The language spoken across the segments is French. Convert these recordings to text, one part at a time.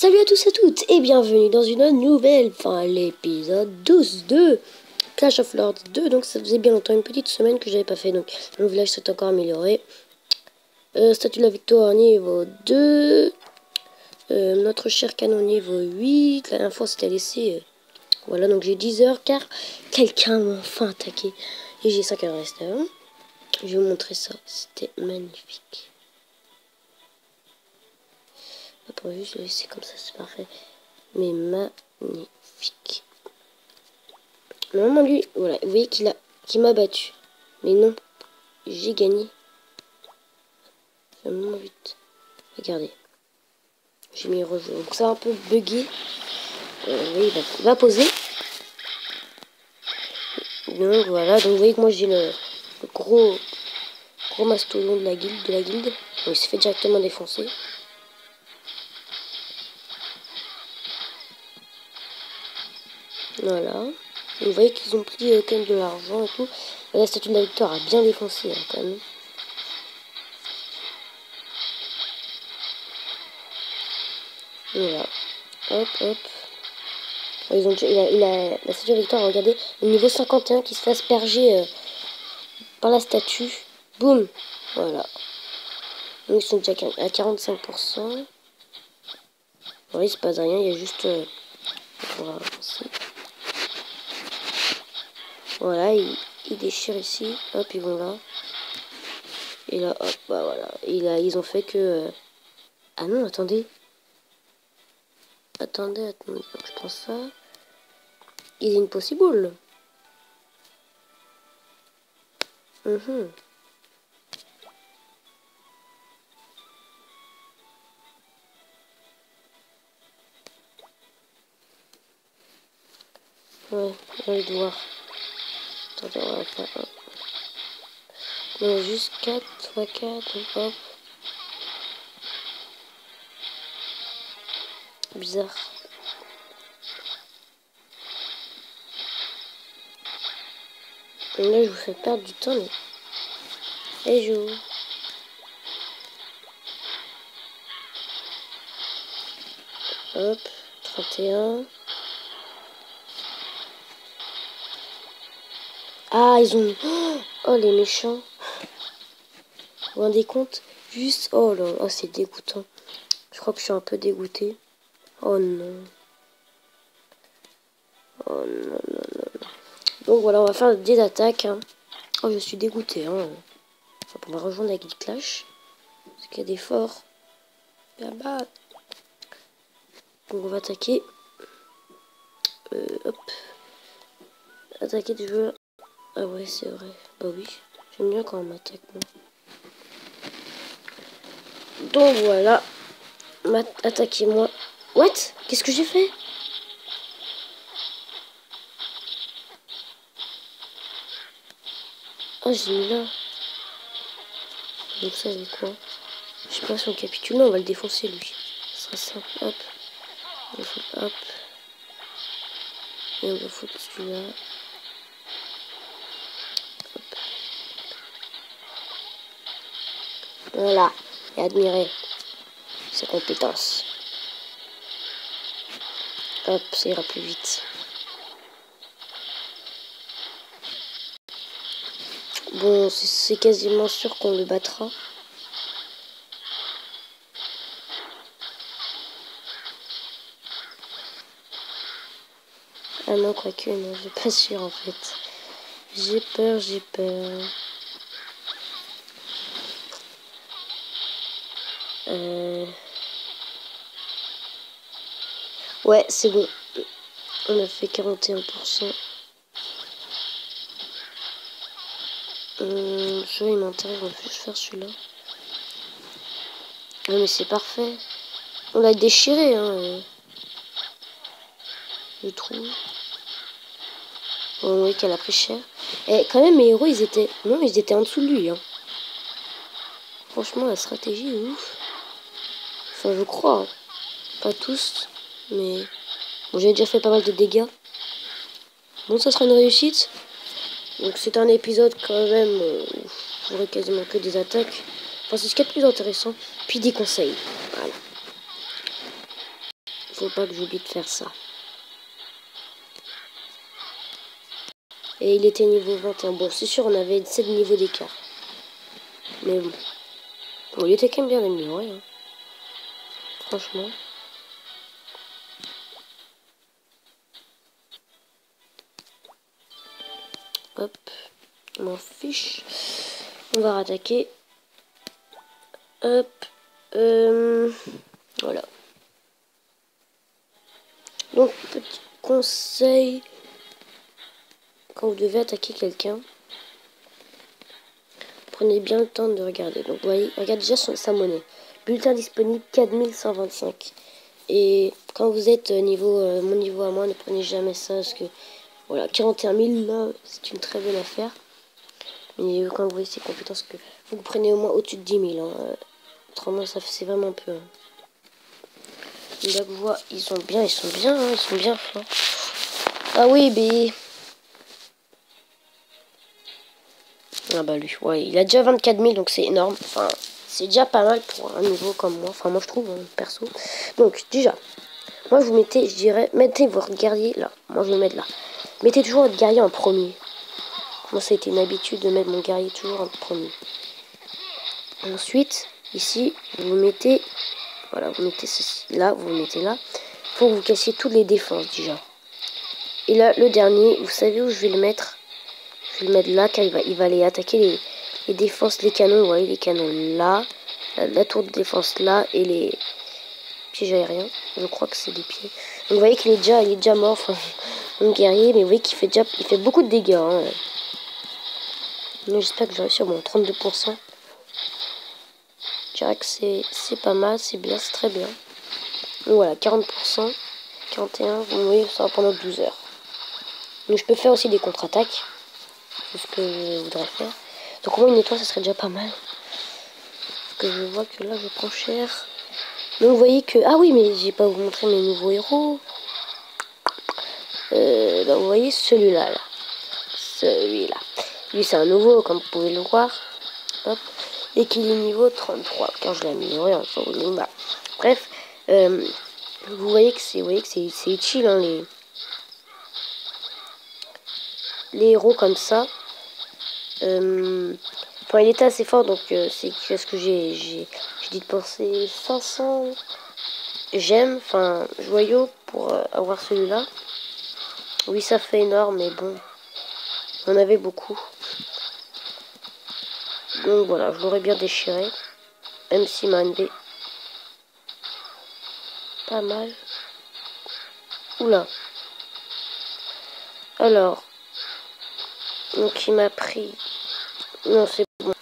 Salut à tous et toutes et bienvenue dans une nouvelle, l'épisode 12 de Clash of Lords 2. Donc ça faisait bien longtemps, une petite semaine que j'avais pas fait, donc mon village s'est encore amélioré. Statue de la victoire niveau 2. Notre cher canon niveau 8. La dernière fois c'était laissé. Voilà, donc j'ai 10 heures car quelqu'un m'a enfin attaqué. Et j'ai 5 heures restantes. Je vais vous montrer ça, c'était magnifique. Pas prévu, je vais laisser comme ça, c'est parfait. Mais magnifique. Normalement lui, voilà, vous voyez qu'il m'a battu. Mais non, j'ai gagné. Vraiment vite. Regardez. J'ai mis rejou. Donc ça a un peu bugué. Oui, il va poser. Donc voilà, donc vous voyez que moi j'ai le gros mastodon de la guilde. Donc, il s'est fait directement défoncer. Voilà. Et vous voyez qu'ils ont pris quand même de l'argent et tout. Et la statue de la victoire a bien défoncé hein, quand même. Voilà. Hop, hop. Ils ont, la statue de la victoire, regardez, au niveau 51 qui se fait asperger par la statue. Boum. Voilà. Donc ils sont déjà à 45%. Oui, c'est pas rien, il y a juste... on va avancer. Voilà, ils déchirent ici. Hop, ils vont là. Et là, hop, bah voilà. Et là, ils ont fait que... Ah non, attendez. Attendez. Donc, je prends ça. Il est impossible. Ouais, j'ai envie de voir. Attendez, on va faire un. Non, juste 4 x 4, donc hop. Bizarre. Et là, je vous fais perdre du temps, mais... Et joue. Hop, 31. Ah, ils ont... Oh, les méchants. Vous vous rendez compte? Juste... Oh là, oh, c'est dégoûtant. Je crois que je suis un peu dégoûté. Oh non. Oh non, non, non. Donc voilà, on va faire des attaques. Hein. Oh, je suis dégoûté. Hein. On va rejoindre la guilde Clash. Parce qu'il y a des forts. Là-bas. Donc on va attaquer. Hop. Attaquer des joueurs. Ah ouais, c'est vrai. Bah oui. J'aime bien quand on m'attaque, moi. Donc voilà. Attaquez-moi. What? Qu'est-ce que j'ai fait? Ah, j'ai mis là. Donc ça, c'est quoi? Je sais pas si on capitule. Non, on va le défoncer, lui. Ça sera simple. Hop. Hop. Et on va foutre celui-là. Voilà. Et admirer ses compétences. Hop, ça ira plus vite. Bon, c'est quasiment sûr qu'on le battra. Ah non, quoique, non, je suis pas sûr en fait. J'ai peur, j'ai peur. Ouais, c'est bon. On a fait 41%. Celui-là, il m'intéresse, on va juste faire celui-là. Ah, mais c'est parfait. On l'a déchiré, hein. Je trouve. Bon, oui, qu'elle a pris cher. Et quand même, mes héros, ils étaient... Non, ils étaient en dessous de lui, hein. Franchement, la stratégie est ouf. Enfin, je crois. Hein. Pas tous, mais... Bon, j'ai déjà fait pas mal de dégâts. Bon, ça sera une réussite. Donc, c'est un épisode quand même où j'aurai quasiment que des attaques. Enfin, c'est ce qui est le plus intéressant. Puis des conseils. Voilà. faut pas que j'oublie de faire ça. Et il était niveau 21. Bon, c'est sûr, on avait 7 niveaux d'écart. Mais bon. Bon, il était quand même bien amélioré. Hein. Franchement. Hop. On m'en fiche. On va rattaquer. Hop. Voilà. Donc, petit conseil. Quand vous devez attaquer quelqu'un, prenez bien le temps de regarder. Donc, vous voyez, regarde déjà sa monnaie. Bulletin disponible 4125. Et quand vous êtes mon niveau à moi, ne prenez jamais ça. Parce que, voilà, 41 000, là, c'est une très bonne affaire. Mais quand vous voyez ces compétences, que vous prenez au moins au-dessus de 10 000. Hein. Autrement, c'est vraiment peu. Hein. Là, vous voyez, ils sont bien, hein, ils sont bien forts. Ah oui, mais... Ah bah lui, ouais, il a déjà 24 000, donc c'est énorme. Enfin, c'est déjà pas mal pour un niveau comme moi. Enfin, moi je trouve, hein, perso. Donc, déjà, moi je vous mettez, je dirais, mettez votre guerrier là. Moi je vais le mettre là. Mettez toujours votre guerrier en premier. Moi, ça a été une habitude de mettre mon guerrier toujours en premier. Ensuite, ici, vous mettez... Voilà, vous mettez ceci là, vous mettez là. Faut que vous cassiez toutes les défenses déjà. Et là, le dernier, vous savez où je vais le mettre? Je vais le mettre là, car il va aller attaquer les défenses, les canons. Vous voyez, les canons là. La tour de défense là. Et les pièges aériens. Je crois que c'est des pieds. Donc, vous voyez qu'il est déjà mort. Enfin, mon guerrier. Mais vous voyez qu'il fait il fait beaucoup de dégâts. Hein. J'espère que j'aurai sur mon 32%. Je dirais que c'est pas mal, c'est bien, c'est très bien. Donc voilà, 40%, 41%, vous voyez, ça va pendant 12 heures. Donc je peux faire aussi des contre-attaques. C'est ce que je voudrais faire. Donc au moins une étoile, ça serait déjà pas mal. Parce que je vois que là, je prends cher. Donc vous voyez que... Ah oui, mais j'ai pas vous montrer mes nouveaux héros. Bah, vous voyez celui-là. Là. Celui-là. Lui, c'est un nouveau, comme vous pouvez le voir. Hop. Et qu'il est niveau 33. Car je l'ai amélioré. Hein, bah. Bref. Vous voyez que c'est utile, hein, les héros comme ça. Enfin, il était assez fort, donc c'est ce que j'ai dit de penser 500 gemmes, enfin joyaux pour avoir celui-là. Oui, ça fait énorme, mais bon, on avait beaucoup. Donc voilà, je l'aurais bien déchiré. MC Manbe. Pas mal. Oula. Alors. Donc il m'a pris... Non, c'est bon.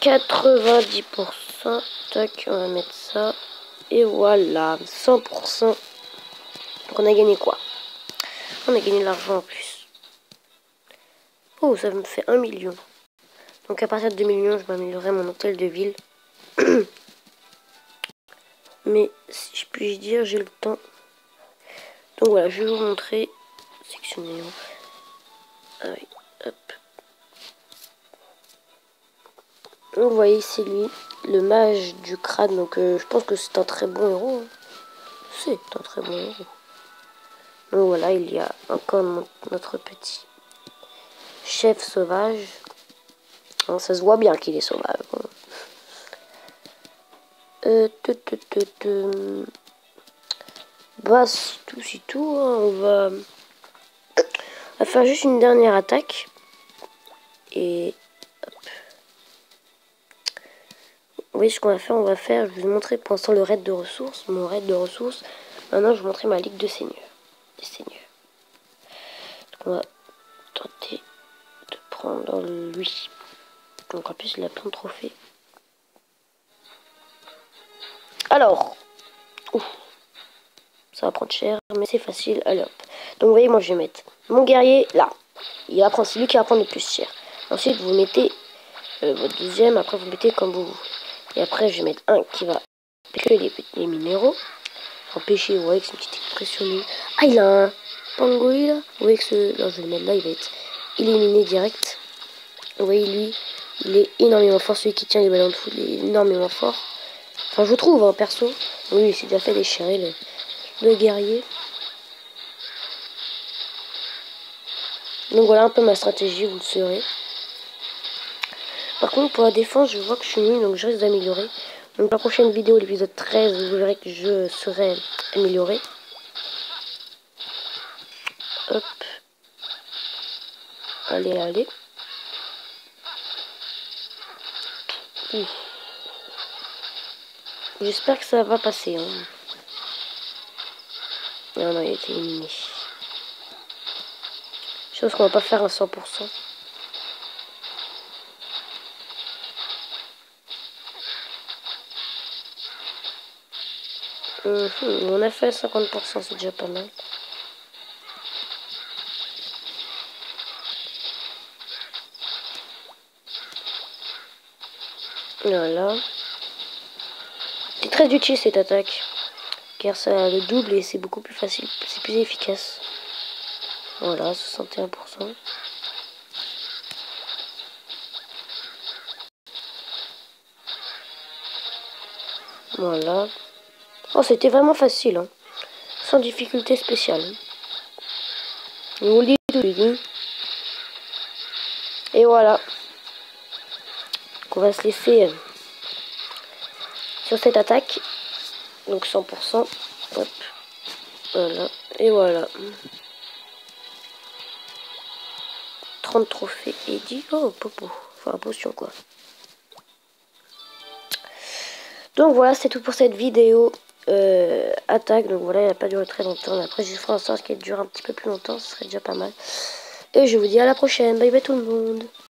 90%. Tac, on va mettre ça. Et voilà. 100%. Donc on a gagné quoi? On a gagné de l'argent en plus. Oh, ça me fait 1 million. Donc à partir de 2 millions, je m'améliorerai mon hôtel de ville. Mais si je puis dire, j'ai le temps. Donc voilà, je vais vous montrer. Section néon. Ah oui, hop. Donc vous voyez, c'est lui, le mage du crâne. Donc je pense que c'est un très bon héros. Hein. C'est un très bon héros. Donc voilà, il y a encore notre petit chef sauvage. Alors, ça se voit bien qu'il est sauvage. Bah, c'est tout. Hein. On va faire juste une dernière attaque. Et hop. Vous voyez ce qu'on va faire? On va faire, je vais vous montrer pour l'instant le raid de ressources. Mon raid de ressources. Maintenant, je vais vous montrer ma ligue de seigneurs. Des seigneurs. Donc, on va tenter de prendre lui. Donc, en plus, il a plein de trophées. Alors. Ouf. Ça va prendre cher, mais c'est facile. Allez hop. Donc, vous voyez, moi, je vais mettre mon guerrier là. Il va prendre, c'est lui qui va prendre le plus cher. Ensuite, vous mettez votre deuxième. Après, vous mettez comme vous voulez. Et après, je vais mettre un qui va pêcher les minéraux. Empêcher, vous voyez que c'est une petite expression. Ah, il a un pangoli là. Vous voyez que ce. Non, je vais le mettre là, il va être éliminé direct. Vous voyez, lui, il est énormément fort. Celui qui tient les ballons de foot, il est énormément fort. Enfin, je trouve, hein, perso. Oui, il s'est déjà fait déchirer le guerrier. Donc voilà un peu ma stratégie, vous le saurez. Par contre, pour la défense, je vois que je suis nul, donc je risque d'améliorer. Donc la prochaine vidéo, l'épisode 13, vous verrez que je serai amélioré. Hop. Allez, allez. J'espère que ça va passer. Hein. Non, non, il a été éliminé. Je pense qu'on va pas faire un 100%. On a fait 50%, c'est déjà pas mal. Voilà. C'est très utile cette attaque. Car ça le double et c'est beaucoup plus facile. C'est plus efficace. Voilà, 61%. Voilà. Oh, c'était vraiment facile. Hein. Sans difficulté spéciale. Je vous le dis tout de suite. Et voilà. On va se laisser sur cette attaque. Donc 100%. Hop. Voilà. Et voilà. 30 trophées et 10. Oh, popo. Enfin, potion quoi. Donc voilà, c'est tout pour cette vidéo attaque. Donc voilà, il n'a pas duré très longtemps. Mais après, je ferai en sorte qu'elle dure un petit peu plus longtemps. Ce serait déjà pas mal. Et je vous dis à la prochaine. Bye bye tout le monde.